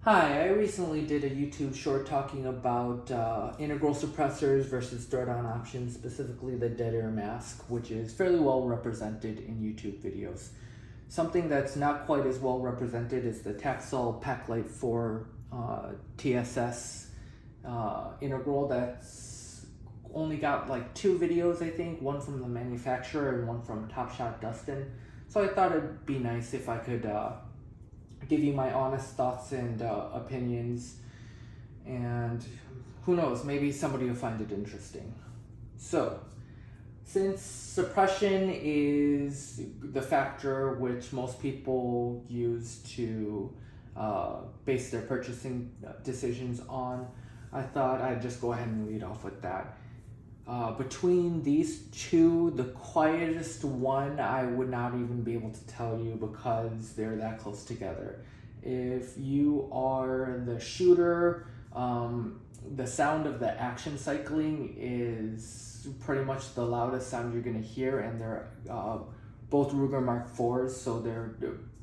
Hi, I recently did a YouTube short talking about integral suppressors versus thread-on options, specifically the dead air mask, which is fairly well represented in YouTube videos. Something that's not quite as well represented is the Tacsol Paclite IV TSS integral. That's only got like 2 videos, I think, one from the manufacturer and one from Top Shot Dustin. So I thought it'd be nice if I could give you my honest thoughts and opinions, and who knows, maybe somebody will find it interesting. So, since suppression is the factor which most people use to base their purchasing decisions on, I thought I'd just go ahead and lead off with that. Between these two, the quietest one I would not even be able to tell you because they're that close together. If you are the shooter, the sound of the action cycling is pretty much the loudest sound you're going to hear, and they're both Ruger Mark IVs, so they're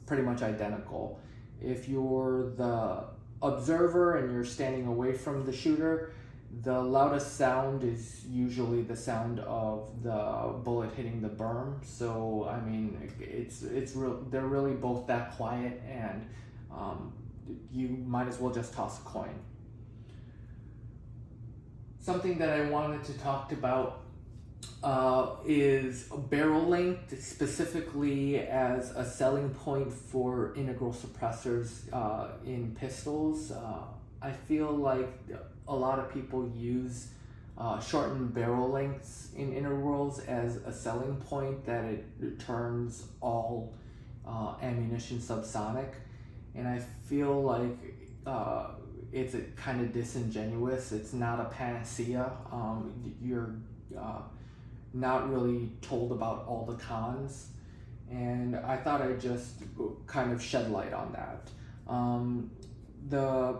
pretty much identical. If you're the observer and you're standing away from the shooter, the loudest sound is usually the sound of the bullet hitting the berm. So I mean, they're really both that quiet, and you might as well just toss a coin. Something that I wanted to talk about is barrel length, specifically as a selling point for integral suppressors in pistols. I feel like a lot of people use shortened barrel lengths in integrals as a selling point, that it turns all ammunition subsonic, and I feel like it's kind of disingenuous. It's not a panacea. You're not really told about all the cons, and I thought I'd just kind of shed light on that. The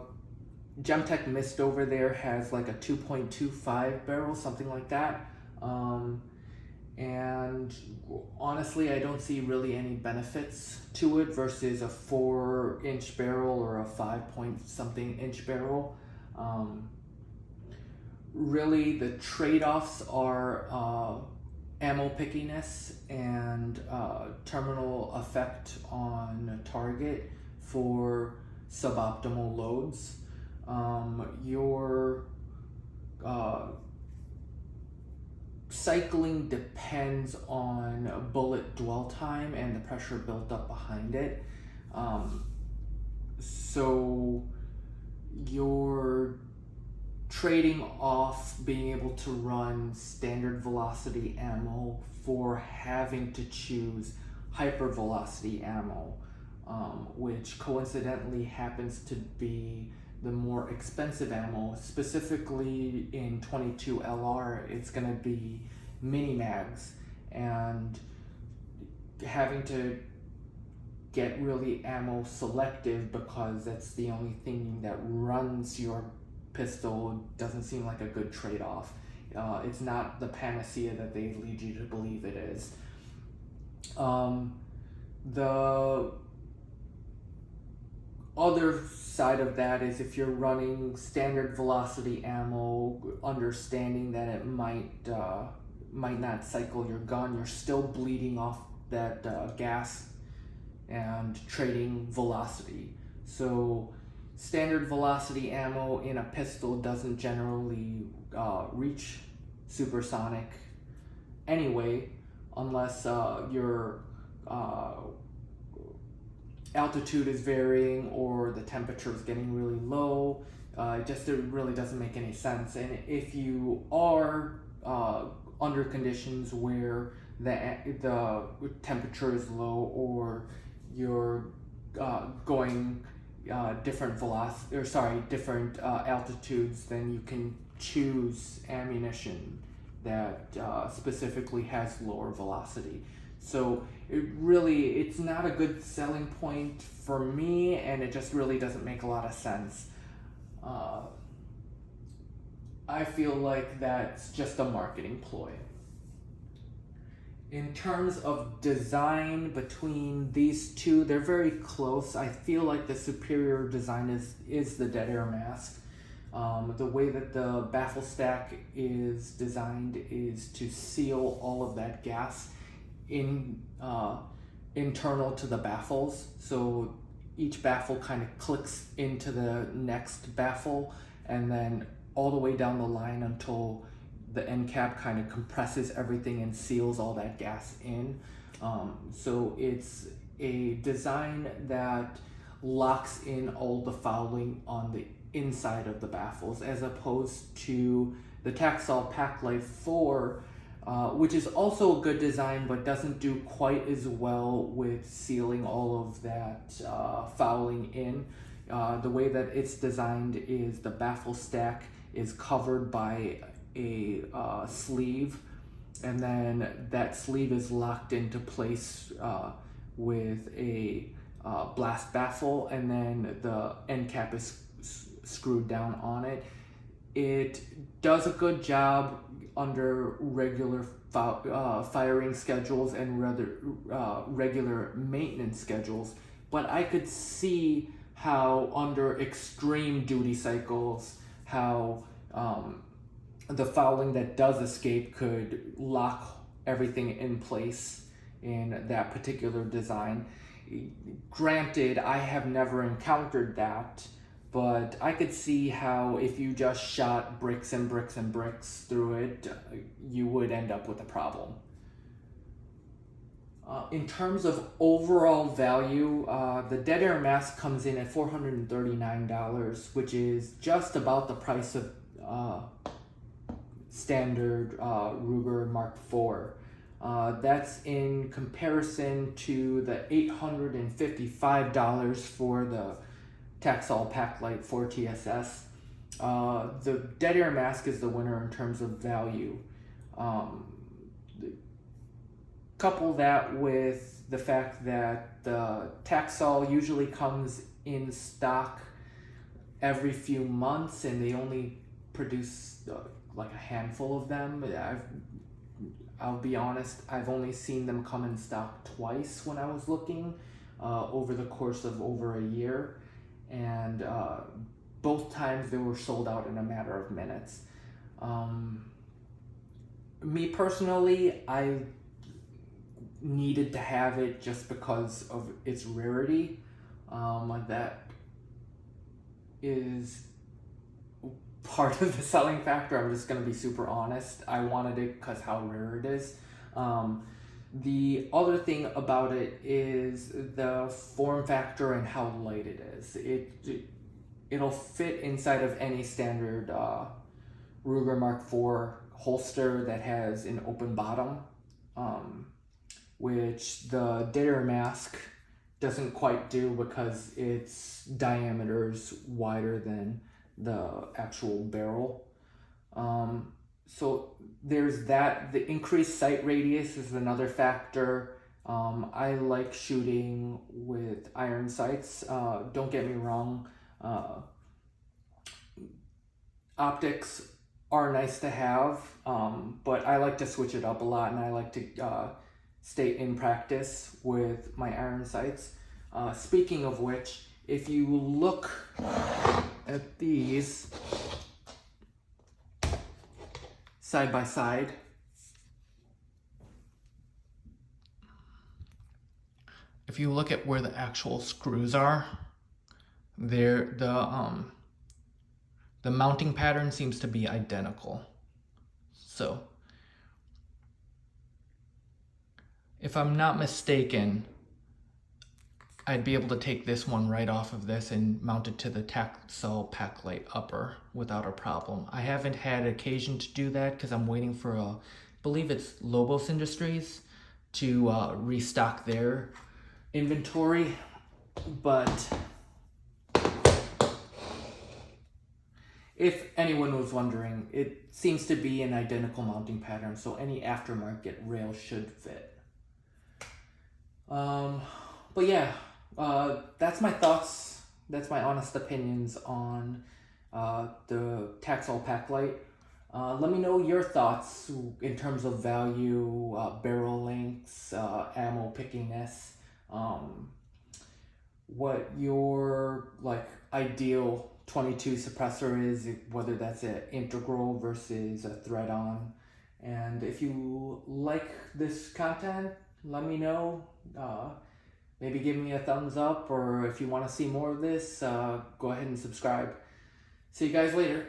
Gemtech Mist over there has like a 2.25 barrel, something like that. And honestly, I don't see really any benefits to it versus a 4-inch barrel or a 5-point-something inch barrel. Really, the trade-offs are ammo pickiness and terminal effect on target for suboptimal loads. Your cycling depends on bullet dwell time and the pressure built up behind it. So you're trading off being able to run standard velocity ammo for having to choose hypervelocity ammo, which coincidentally happens to be the more expensive ammo. Specifically in 22 LR, it's going to be mini mags, and having to get really ammo selective because that's the only thing that runs your pistol doesn't seem like a good trade-off. It's not the panacea that they lead you to believe it is. The other side of that is if you're running standard velocity ammo, understanding that it might not cycle your gun, you're still bleeding off that gas and trading velocity. So standard velocity ammo in a pistol doesn't generally reach supersonic anyway, unless your altitude is varying or the temperature is getting really low. It really doesn't make any sense. And if you are under conditions where the temperature is low, or you're going different altitudes, then you can choose ammunition that specifically has lower velocity. So it's not a good selling point for me, and it just really doesn't make a lot of sense. I feel like that's just a marketing ploy. In terms of design between these two, they're very close. I feel like the superior design is the dead air mask. The way that the baffle stack is designed is to seal all of that gas internal to the baffles. So each baffle kind of clicks into the next baffle and then all the way down the line until the end cap kind of compresses everything and seals all that gas in. So it's a design that locks in all the fouling on the inside of the baffles, as opposed to the Tacsol Paclite IV, which is also a good design but doesn't do quite as well with sealing all of that fouling in. The way that it's designed is the baffle stack is covered by a sleeve, and then that sleeve is locked into place with a blast baffle, and then the end cap is screwed down on it. It does a good job under regular firing schedules and regular maintenance schedules, but I could see how under extreme duty cycles, how the fouling that does escape could lock everything in place in that particular design. Granted, I have never encountered that, but I could see how if you just shot bricks and bricks and bricks through it, you would end up with a problem. In terms of overall value, the dead air mask comes in at $439, which is just about the price of standard Ruger Mark IV. That's in comparison to the $855 for the Tacsol Paclite IV TSS. The dead air mask is the winner in terms of value. Couple that with the fact that the Tacsol usually comes in stock every few months, and they only produce like a handful of them. I'll be honest, I've only seen them come in stock twice when I was looking over the course of over a year, and both times they were sold out in a matter of minutes. Me personally, I needed to have it just because of its rarity. That is part of the selling factor. I'm just going to be super honest. I wanted it because how rare it is. The other thing about it is the form factor and how light it is. It'll fit inside of any standard Ruger Mark IV holster that has an open bottom, which the dead air mask doesn't quite do because its diameter is wider than the actual barrel. So there's that. The increased sight radius is another factor. I like shooting with iron sights. Don't get me wrong. Optics are nice to have, but I like to switch it up a lot, and I like to stay in practice with my iron sights. Speaking of which, if you look at these side by side, if you look at where the actual screws are, the mounting pattern seems to be identical. So if I'm not mistaken, I'd be able to take this one right off of this and mount it to the Tacsol Paclite upper without a problem. I haven't had occasion to do that because I'm waiting for I believe it's Lobos Industries to restock their inventory, but if anyone was wondering, it seems to be an identical mounting pattern, so any aftermarket rail should fit. But yeah, that's my thoughts. That's my honest opinions on the Tacsol Paclite. Let me know your thoughts in terms of value, barrel lengths, ammo pickiness, what your like ideal 22 suppressor is, whether that's an integral versus a thread-on. And if you like this content, let me know. Maybe give me a thumbs up, or if you want to see more of this, go ahead and subscribe. See you guys later.